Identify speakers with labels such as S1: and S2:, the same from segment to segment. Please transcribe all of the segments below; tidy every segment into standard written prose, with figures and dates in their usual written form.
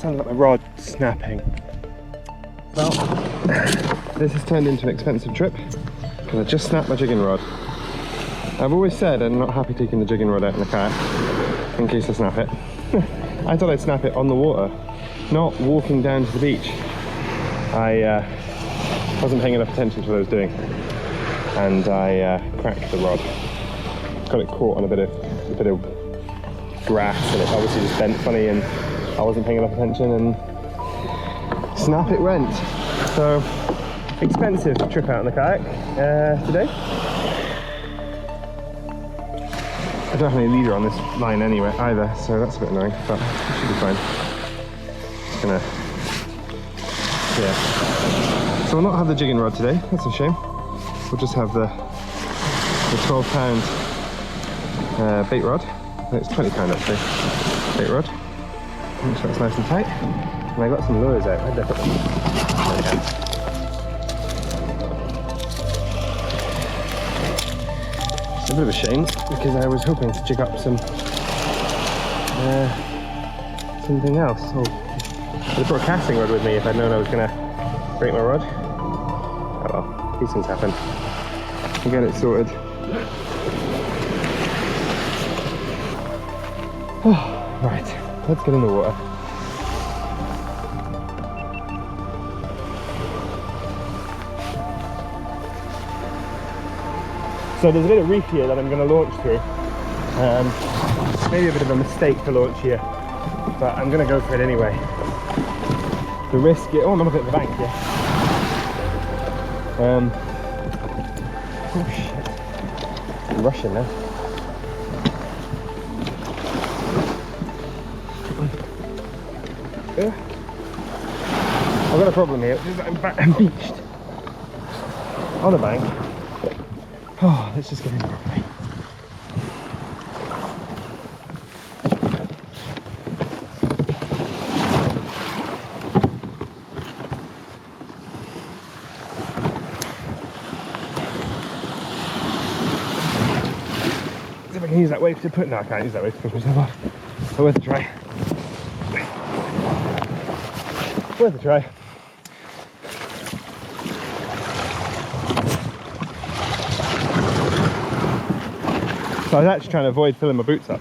S1: sounds like my rod snapping. Well, this has turned into an expensive trip because I just snapped my jigging rod. I've always said I'm not happy taking the jigging rod out in the kayak in case I snap it. I thought I'd snap it on the water, not walking down to the beach. I wasn't paying enough attention to what I was doing, and I cracked the rod. Got it caught on a bit of grass, and it obviously just bent funny, and I wasn't paying enough attention, and snap it went. So expensive trip out in the kayak today. I don't have any leader on this line anyway either, so that's a bit annoying, but it should be fine. Just gonna, yeah. So we'll not have the jigging rod today, that's a shame. We'll just have the 12-pound bait rod. No, it's 20-pound actually, bait rod. Make sure it's nice and tight. And I got some lures out. Where'd I put them? There we go. It's a bit of a shame because I was hoping to jig up something else. Oh, I brought a casting rod with me if I'd known I was going to break my rod. Oh well, these things happen. We'll get it sorted. Oh, right, let's get in the water. So there's a bit of reef here that I'm going to launch through. Maybe a bit of a mistake to launch here, but I'm going to go for it anyway. The risk, oh, I'm on a bit of a bank here. Oh shit, I'm rushing now. I've got a problem here, which is that I'm beached on a bank. Oh, let's just get in properly. See if I can use that wave to put. No, I can't use that wave to push myself off. So worth a try. Worth a try. So I was actually trying to avoid filling my boots up,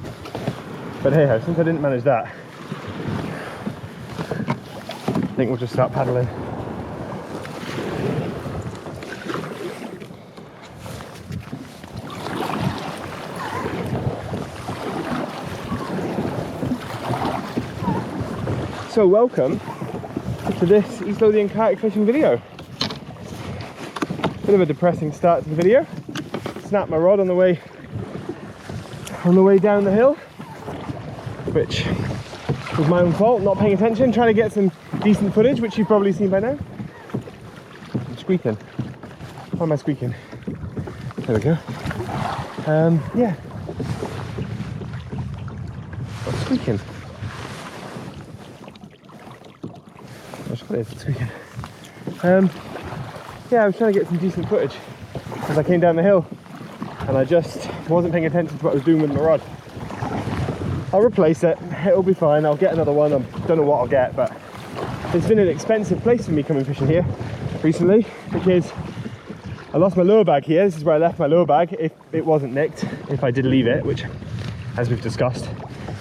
S1: but hey ho, since I didn't manage that, I think we'll just start paddling. So welcome to this East Lothian kayak fishing video. Bit of a depressing start to the video. Snapped my rod on the way down the hill, which was my own fault, not paying attention, trying to get some decent footage, which you've probably seen by now. I'm squeaking. Why am I squeaking? There we go. Yeah. What's squeaking? That's what it is, it's squeaking. Yeah, I was trying to get some decent footage as I came down the hill, and I just wasn't paying attention to what I was doing with my rod. I'll replace it, it'll be fine, I'll get another one, I don't know what I'll get, but it's been an expensive place for me coming fishing here recently, because I lost my lure bag here. This is where I left my lure bag, if it wasn't nicked, if I did leave it, which, as we've discussed,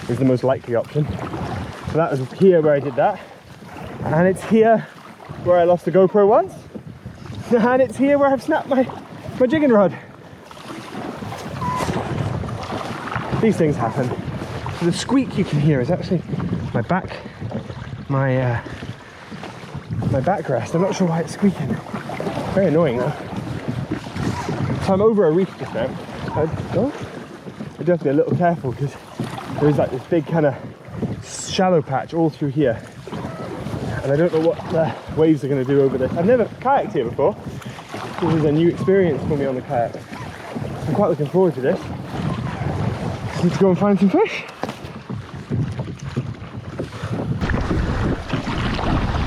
S1: is the most likely option. So that was here where I did that, and it's here where I lost the GoPro once, and it's here where I've snapped my jigging rod. These things happen. So the squeak you can hear is actually my backrest. I'm not sure why it's squeaking. Very annoying though. So I'm over a reef just now. I do have to be a little careful because there is like this big kind of shallow patch all through here, and I don't know what the waves are going to do over this. I've never kayaked here before. This is a new experience for me on the kayak. I'm quite looking forward to this. Need to go and find some fish.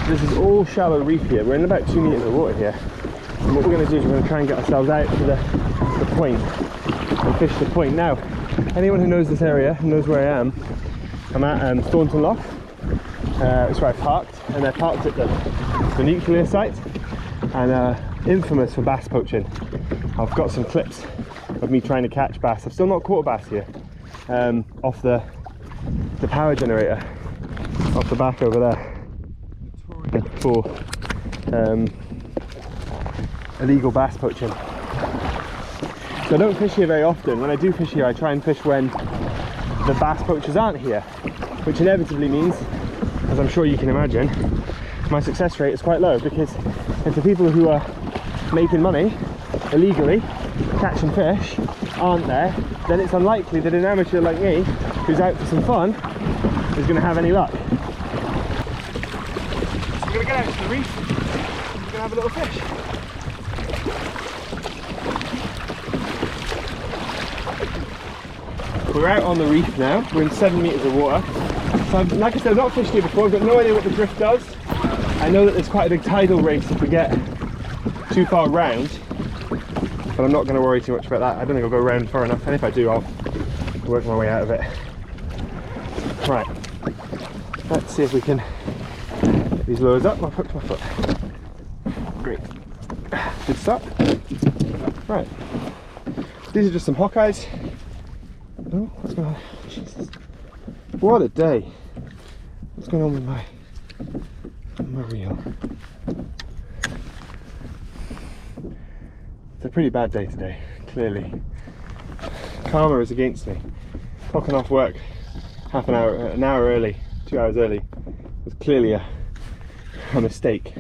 S1: This is all shallow reef here. We're in about 2 meters of water here. And what we're going to do is we're going to try and get ourselves out to the point and fish the point. Now, anyone who knows this area knows where I am. I'm at Staunton Loch. It's where I parked, and they're parked at the nuclear site, and infamous for bass poaching. I've got some clips of me trying to catch bass. I've still not caught a bass here, off the power generator off the back over there for illegal bass poaching. So I don't fish here very often. When I do fish here, I try and fish when the bass poachers aren't here, which inevitably means, as I'm sure you can imagine, my success rate is quite low, because if the people who are making money illegally catching fish aren't there, then it's unlikely that an amateur like me, who's out for some fun, is going to have any luck. So we're going to get out to the reef, and we're going to have a little fish. We're out on the reef now. We're in 7 meters of water. So like I said, I've not fished here before. I've got no idea what the drift does. I know that there's quite a big tidal race if we get too far round, but I'm not going to worry too much about that. I don't think I'll go around far enough, and if I do, I'll work my way out of it. Right, let's see if we can get these lures up. I'll hook my foot. Great, good start. Right, these are just some Hawkeyes. Oh, what's going on? Jesus, what a day! What's going on with my reel? It's a pretty bad day today, clearly. Karma is against me. Clocking off work an hour early, 2 hours early, was clearly a mistake.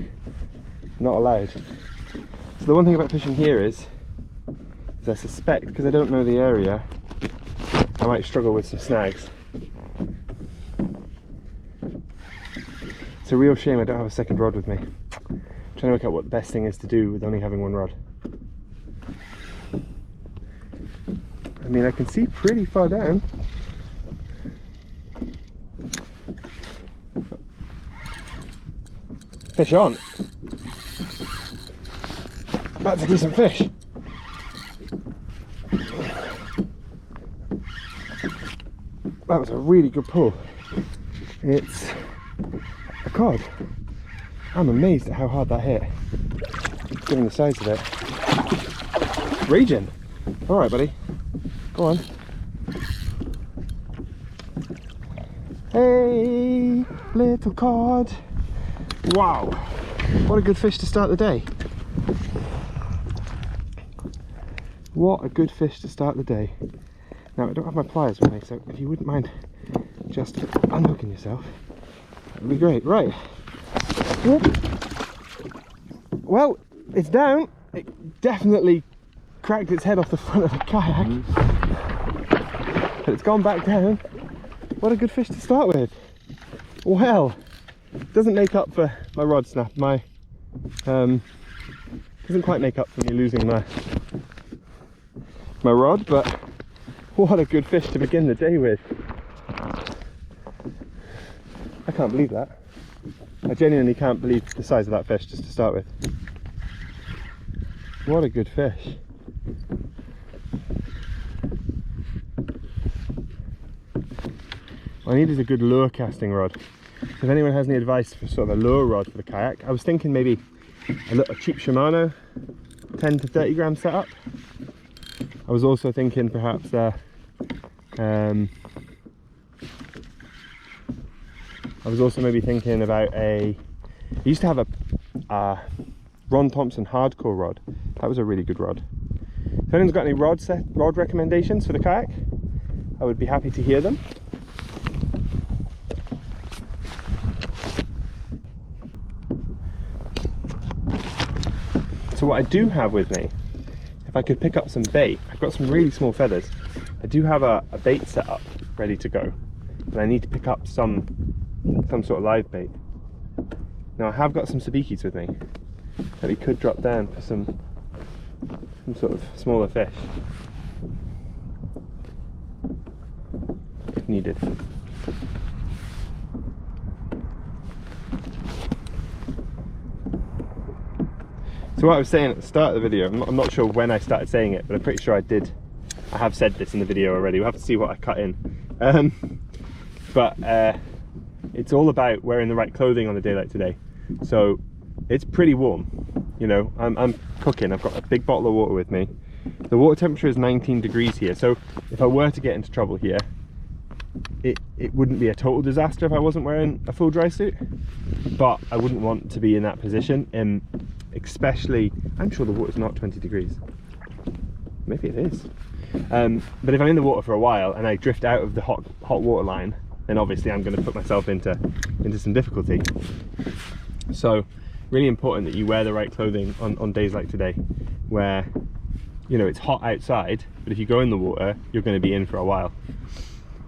S1: Not allowed. So the one thing about fishing here is I suspect, because I don't know the area, I might struggle with some snags. It's a real shame I don't have a second rod with me. I'm trying to work out what the best thing is to do with only having one rod. I mean, I can see pretty far down. Fish on. That's a decent fish. That was a really good pull. It's a cod. I'm amazed at how hard that hit, given the size of it. Raging. All right, buddy. Go on. Hey, little cod. Wow. What a good fish to start the day. What a good fish to start the day. Now, I don't have my pliers with me, so if you wouldn't mind just unhooking yourself, that would be great. Right. Whoop. Well, it's down. It definitely cracked its head off the front of the kayak, but it's gone back down. What a good fish to start with. Well, doesn't make up for my rod snap. My doesn't quite make up for me losing my rod, but what a good fish to begin the day with. I can't believe that. I genuinely can't believe the size of that fish just to start with. What a good fish. I needed a good lure casting rod. So if anyone has any advice for sort of a lure rod for the kayak, I was thinking maybe a little cheap Shimano 10 to 30 gram setup. I was also thinking perhaps I was also maybe thinking about I used to have a Ron Thompson hardcore rod. That was a really good rod. If anyone's got any rod recommendations for the kayak, I would be happy to hear them. So what I do have with me, if I could pick up some bait, I've got some really small feathers. I do have a bait set up ready to go, but I need to pick up some sort of live bait. Now I have got some sabikis with me that we could drop down for some sort of smaller fish if needed. So what I was saying at the start of the video, I'm not sure when I started saying it, but I'm pretty sure I have said this in the video already. We'll have to see what I cut in. But it's all about wearing the right clothing on a day like today. So it's pretty warm, you know. I'm cooking. I've got a big bottle of water with me. The water temperature is 19 degrees here, so if I were to get into trouble here, it wouldn't be a total disaster if I wasn't wearing a full dry suit, but I wouldn't want to be in that position, and especially, I'm sure the water's not 20 degrees. Maybe it is. But if I'm in the water for a while and I drift out of the hot water line, then obviously I'm going to put myself into some difficulty. So really important that you wear the right clothing on days like today, where, you know, it's hot outside, but if you go in the water, you're going to be in for a while.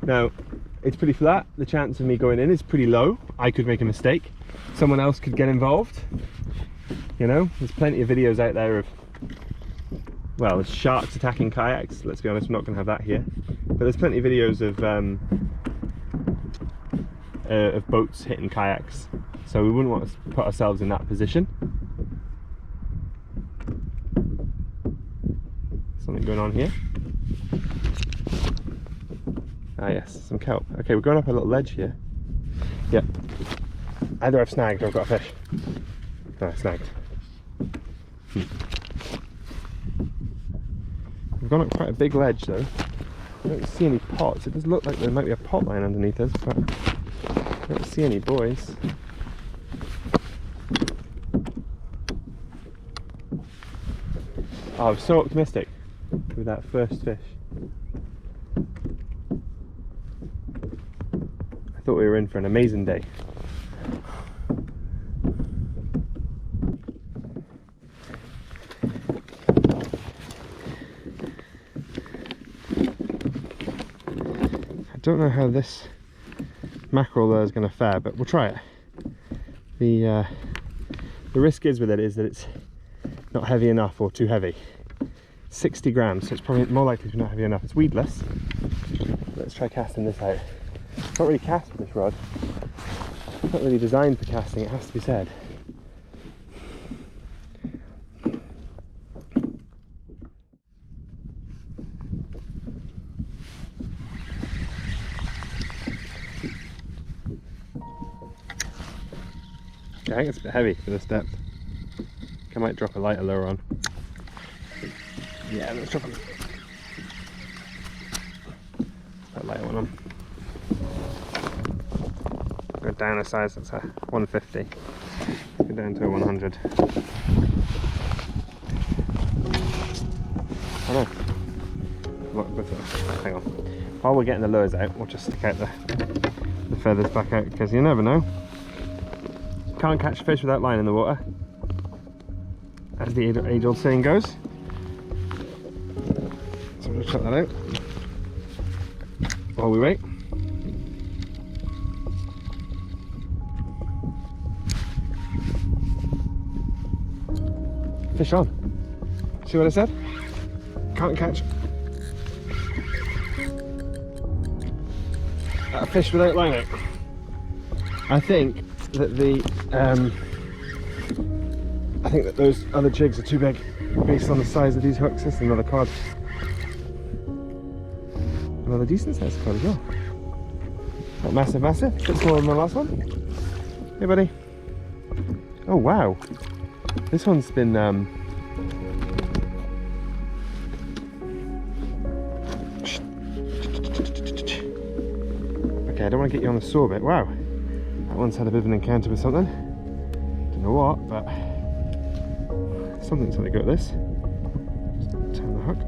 S1: Now, it's pretty flat. The chance of me going in is pretty low. I could make a mistake. Someone else could get involved. You know, there's plenty of videos out there of, well, there's sharks attacking kayaks. Let's be honest, we're not going to have that here. But there's plenty of videos of boats hitting kayaks. So we wouldn't want to put ourselves in that position. Something going on here. Ah yes, some kelp. Okay, we're going up a little ledge here. Yeah. Either I've snagged or I've got a fish. No, I snagged. We've gone up quite a big ledge though. I don't see any pots. It does look like there might be a pot line underneath us, but I don't see any buoys. Oh, I was so optimistic with that first fish. I thought we were in for an amazing day. I don't know how this mackerel there is going to fare, but we'll try it. The risk is with it is that it's not heavy enough or too heavy. 60 grams, so it's probably more likely to be not heavy enough. It's weedless. Let's try casting this out. It's not really cast with this rod. It's not really designed for casting, it has to be said. I think it's a bit heavy for this depth. I might drop a lighter lure on. Yeah, let's drop a lighter one on. Go down a size, that's a 150. Let's go down to a 100. I know. Right, hang on. While we're getting the lures out, we'll just stick out the feathers back out, because you never know. Can't catch fish without line in the water, as the age-old saying goes. So we'll check that out while we wait. Fish on. See what I said? Can't catch a fish without line out. I think that those other jigs are too big based on the size of these hooks. This is another cod. Another decent sized cod as well. Not massive, massive. A bit smaller than the last one. Hey buddy. Oh wow. This one's been okay, I don't want to get you on the saw bit. Wow. That one's had a bit of an encounter with something. Don't know what, but something's had a go at this. Just turn the hook.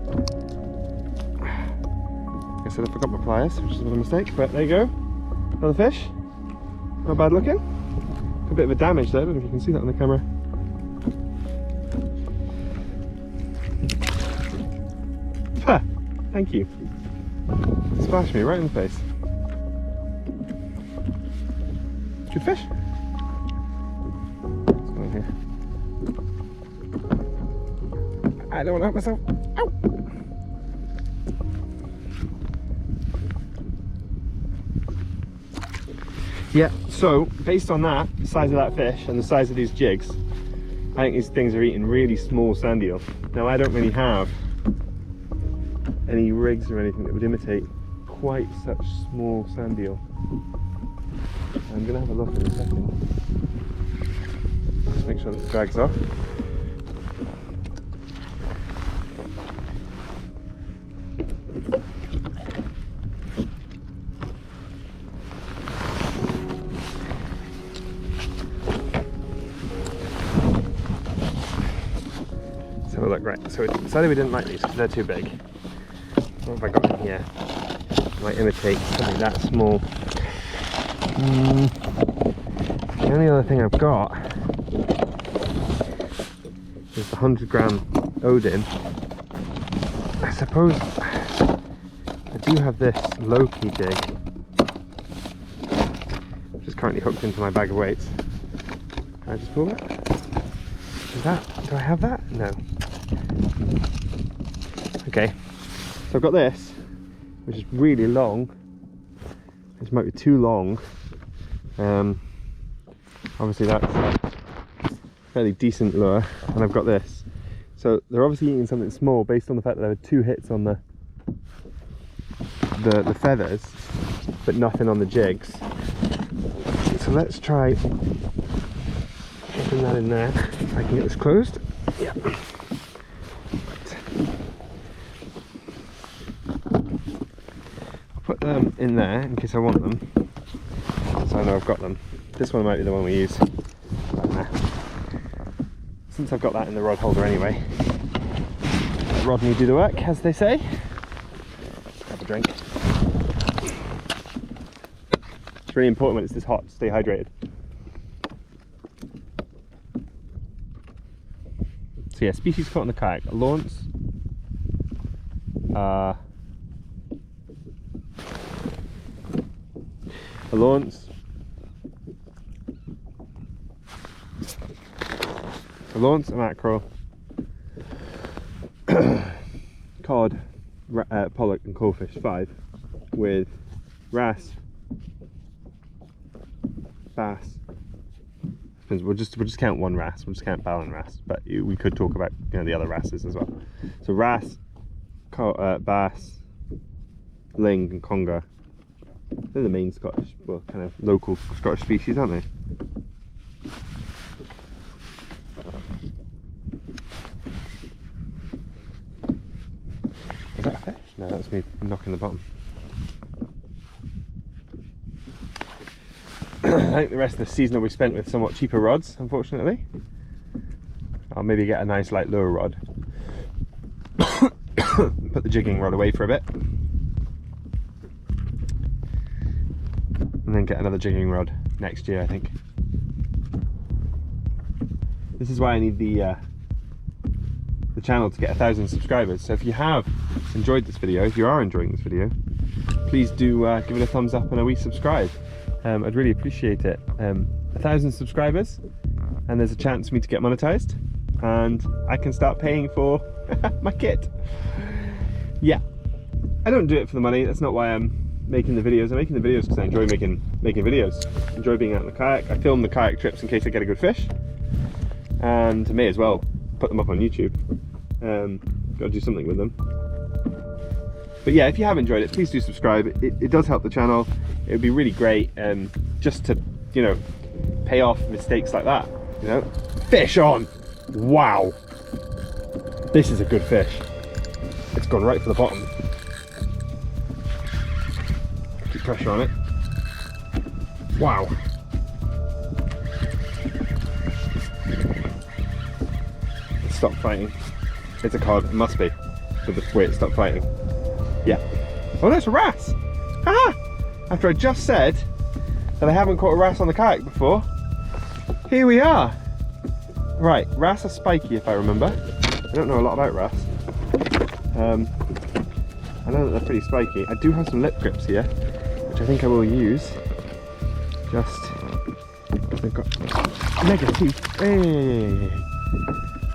S1: I said I forgot my pliers, which is a bit of a mistake, but there you go. Another fish. Not bad looking. A bit of a damage there, I don't know if you can see that on the camera. Ha! Thank you. Splashed me right in the face. Good fish. What's going on here? I don't want to hurt myself. Ow! Yeah, so based on that, the size of that fish and the size of these jigs, I think these things are eating really small sand eel. Now I don't really have any rigs or anything that would imitate quite such small sand eel. I'm gonna have a look in a second. Just make sure that the drag's off. So look, right, so we decided we didn't like these because they're too big. What have I got in here? I might imitate something that small. The only other thing I've got is the 100-gram Odin. I suppose I do have this low-key jig, which is currently hooked into my bag of weights. Can I just pull that? Is that, do I have that? No. Okay, so I've got this, which is really long. This might be too long. Obviously that's a fairly decent lure, and I've got this. So they're obviously eating something small based on the fact that there were 2 hits on the feathers, but nothing on the jigs. So let's try putting that in there. If I can get this closed. Yeah. I'll put them in there in case I want them, so I know I've got them. This one might be the one we use. Since I've got that in the rod holder anyway, let rod me do the work, as they say. Have a drink. It's really important when it's this hot to stay hydrated. So yeah, species caught in the kayak: a Lawrence, a mackerel, cod, pollock and coalfish, 5, with wrasse, bass. We'll just count one wrasse. We'll just count Ballon wrasse, but we could talk about, you know, the other wrasses as well. So wrasse, bass, ling and conger. They're the main Scottish, well, kind of local Scottish species, aren't they? Is that a fish? No, that's me knocking the bottom. I think the rest of the season will be spent with somewhat cheaper rods, unfortunately. I'll maybe get a nice light lure rod. Put the jigging rod away for a bit. And then get another jigging rod next year, I think. This is why I need the channel to get 1,000 subscribers. So if you have enjoyed this video, if you are enjoying this video, please do give it a thumbs up and a wee subscribe. I'd really appreciate it. 1,000 subscribers, and there's a chance for me to get monetized, and I can start paying for my kit. Yeah, I don't do it for the money. That's not why I'm making the videos. I'm making the videos because I enjoy making videos. I enjoy being out in the kayak. I film the kayak trips in case I get a good fish, and I may as well put them up on YouTube. Got to do something with them. But yeah, if you have enjoyed it, please do subscribe. It does help the channel. It would be really great, just to, you know, pay off mistakes like that. You know, fish on. Wow, this is a good fish. It's gone right for the bottom. Keep pressure on it. Wow. It stopped fighting. It's a cod. It must be, with the way it stopped fighting. Yeah. Oh, that's a wrasse. Haha! After I just said that I haven't caught a wrasse on the kayak before, here we are. Right, wrasse are spiky if I remember. I don't know a lot about wrasse. I know that they're pretty spiky. I do have some lip grips here, which I think I will use. Just because they've got mega teeth. Hey!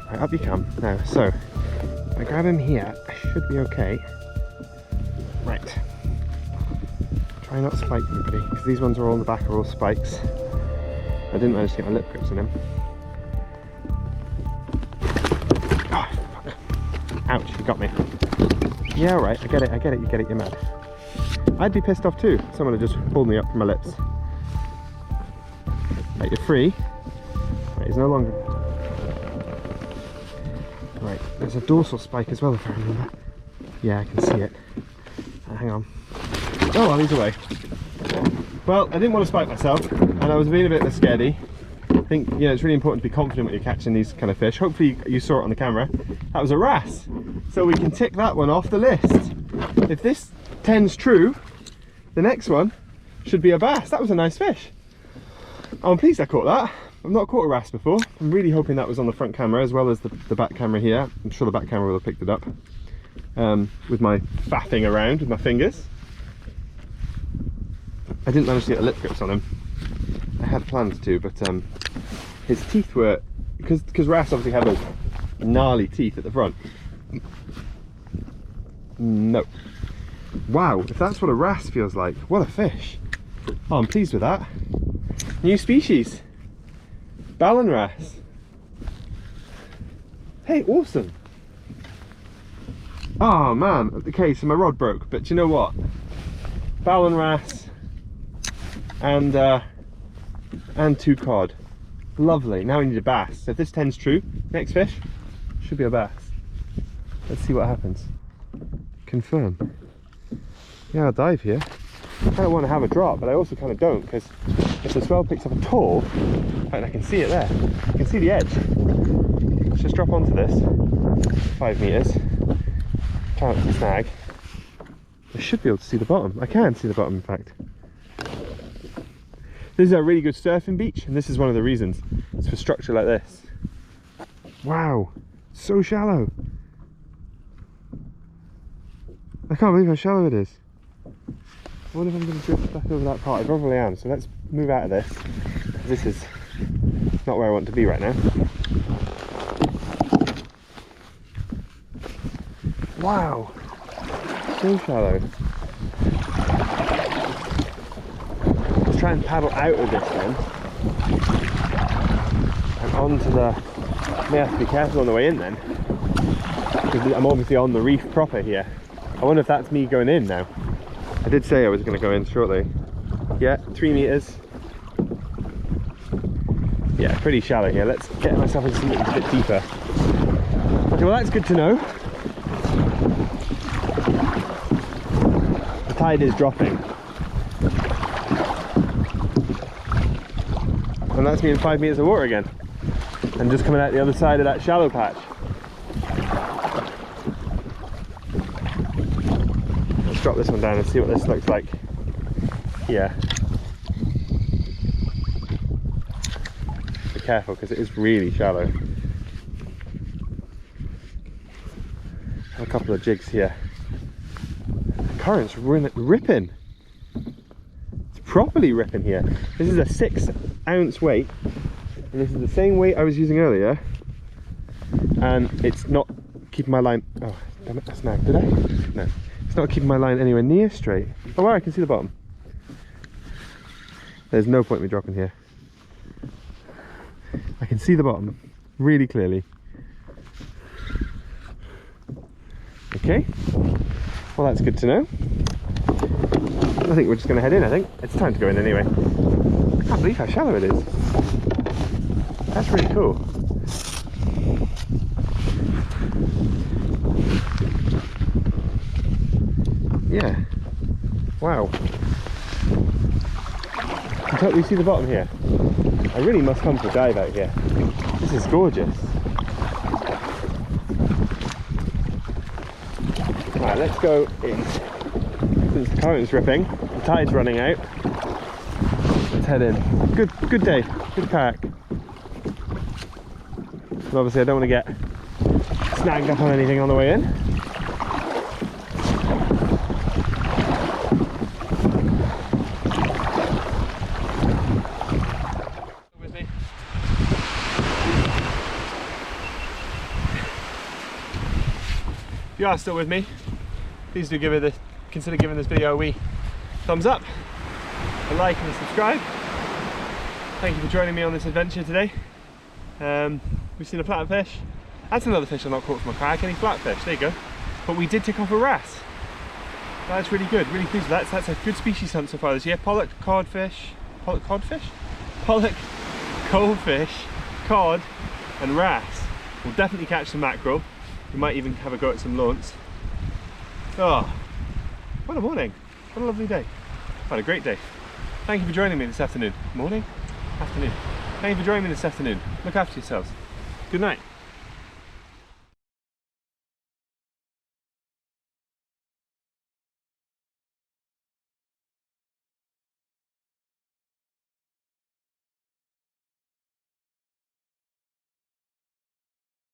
S1: Right, up you come. Now, so if I grab him here, I should be okay. Right. Try not to spike everybody, because these ones are all on the back, are all spikes. I didn't manage to get my lip grips in him. Oh, fuck. Ouch, you got me. Yeah, alright, I get it, you get it, you're mad. I'd be pissed off too if someone had just pulled me up from my lips. Right, you're free. Right, he's no longer. Right, there's a dorsal spike as well if I remember. Yeah, I can see it. Hang on. Oh well, he's away. Well, I didn't want to spike myself, and I was being a bit of a scaredy. I think, you know, it's really important to be confident when you're catching these kind of fish. Hopefully you saw it on the camera. That was a wrasse. So we can tick that one off the list. If this 10's true, the next one should be a bass. That was a nice fish. I'm pleased I caught that. I've not caught a wrasse before. I'm really hoping that was on the front camera as well as the back camera here. I'm sure the back camera will have picked it up with my faffing around with my fingers. I didn't manage to get the lip grips on him. I had planned to, but his teeth were, because wrasse obviously have those gnarly teeth at the front. No. Wow, if that's what a wrasse feels like, what a fish. Oh, I'm pleased with that. New species. Ballan wrasse. Hey, awesome. Oh man, okay, so my rod broke, but you know what? Ballan wrasse and 2 cod. Lovely. Now we need a bass. So if this 10's true, next fish should be a bass. Let's see what happens. Confirm. Yeah, I'll dive here. I kind of want to have a drop, but I also kind of don't, because if the swell picks up at all, and I can see it there, I can see the edge. Let's just drop onto this, 5 meters, plant the snag. I should be able to see the bottom. I can see the bottom, in fact. This is a really good surfing beach, and this is one of the reasons. It's for structure like this. Wow, so shallow. I can't believe how shallow it is. I wonder if I'm going to drift back over that part. I probably am, so let's move out of this. This is not where I want to be right now. Wow, so shallow. Let's try and paddle out of this then. And onto the... may have to be careful on the way in then, because I'm obviously on the reef proper here. I wonder if that's me going in now. I did say I was going to go in shortly. Yeah, 3 meters. Yeah, pretty shallow here. Let's get myself into something a bit deeper. Okay, well that's good to know. The tide is dropping. And that's me in 5 meters of water again. And just coming out the other side of that shallow patch. Let's drop this one down and see what this looks like here. Be careful because it is really shallow. A couple of jigs here. The current's ripping. It's properly ripping here. This is a 6 ounce weight, and this is the same weight I was using earlier, and it's not keeping my line. Oh damn it, I snagged. Did I? No, it's not keeping my line anywhere near straight. Oh wow, I can see the bottom. There's no point in me dropping here. I can see the bottom really clearly. Okay, well that's good to know. I think we're just going to head in. I think it's time to go in anyway. I can't believe how shallow it is. That's really cool. Yeah. Wow. You can totally see the bottom here. I really must come for a dive out here. This is gorgeous. Right, let's go in. Since the current's ripping, the tide's running out. Let's head in. Good day, good kayak. But obviously I don't want to get snagged up on anything on the way in. With me. If you are still with me, please do consider giving this video a wee thumbs up, a like and a subscribe. Thank you for joining me on this adventure today. We've seen a flatfish. That's another fish I've not caught from a kayak, any flatfish, there you go. But we did tick off a wrasse. That's really good, really pleased with that. So that's a good species hunt so far this year. Pollock, codfish, pollock, goldfish, cod and wrasse. We'll definitely catch some mackerel. We might even have a go at some launce. Oh, what a morning. What a lovely day. What a great day. Thank you for joining me this afternoon. Morning? Afternoon. Thank you for joining me this afternoon. Look after yourselves. Good night.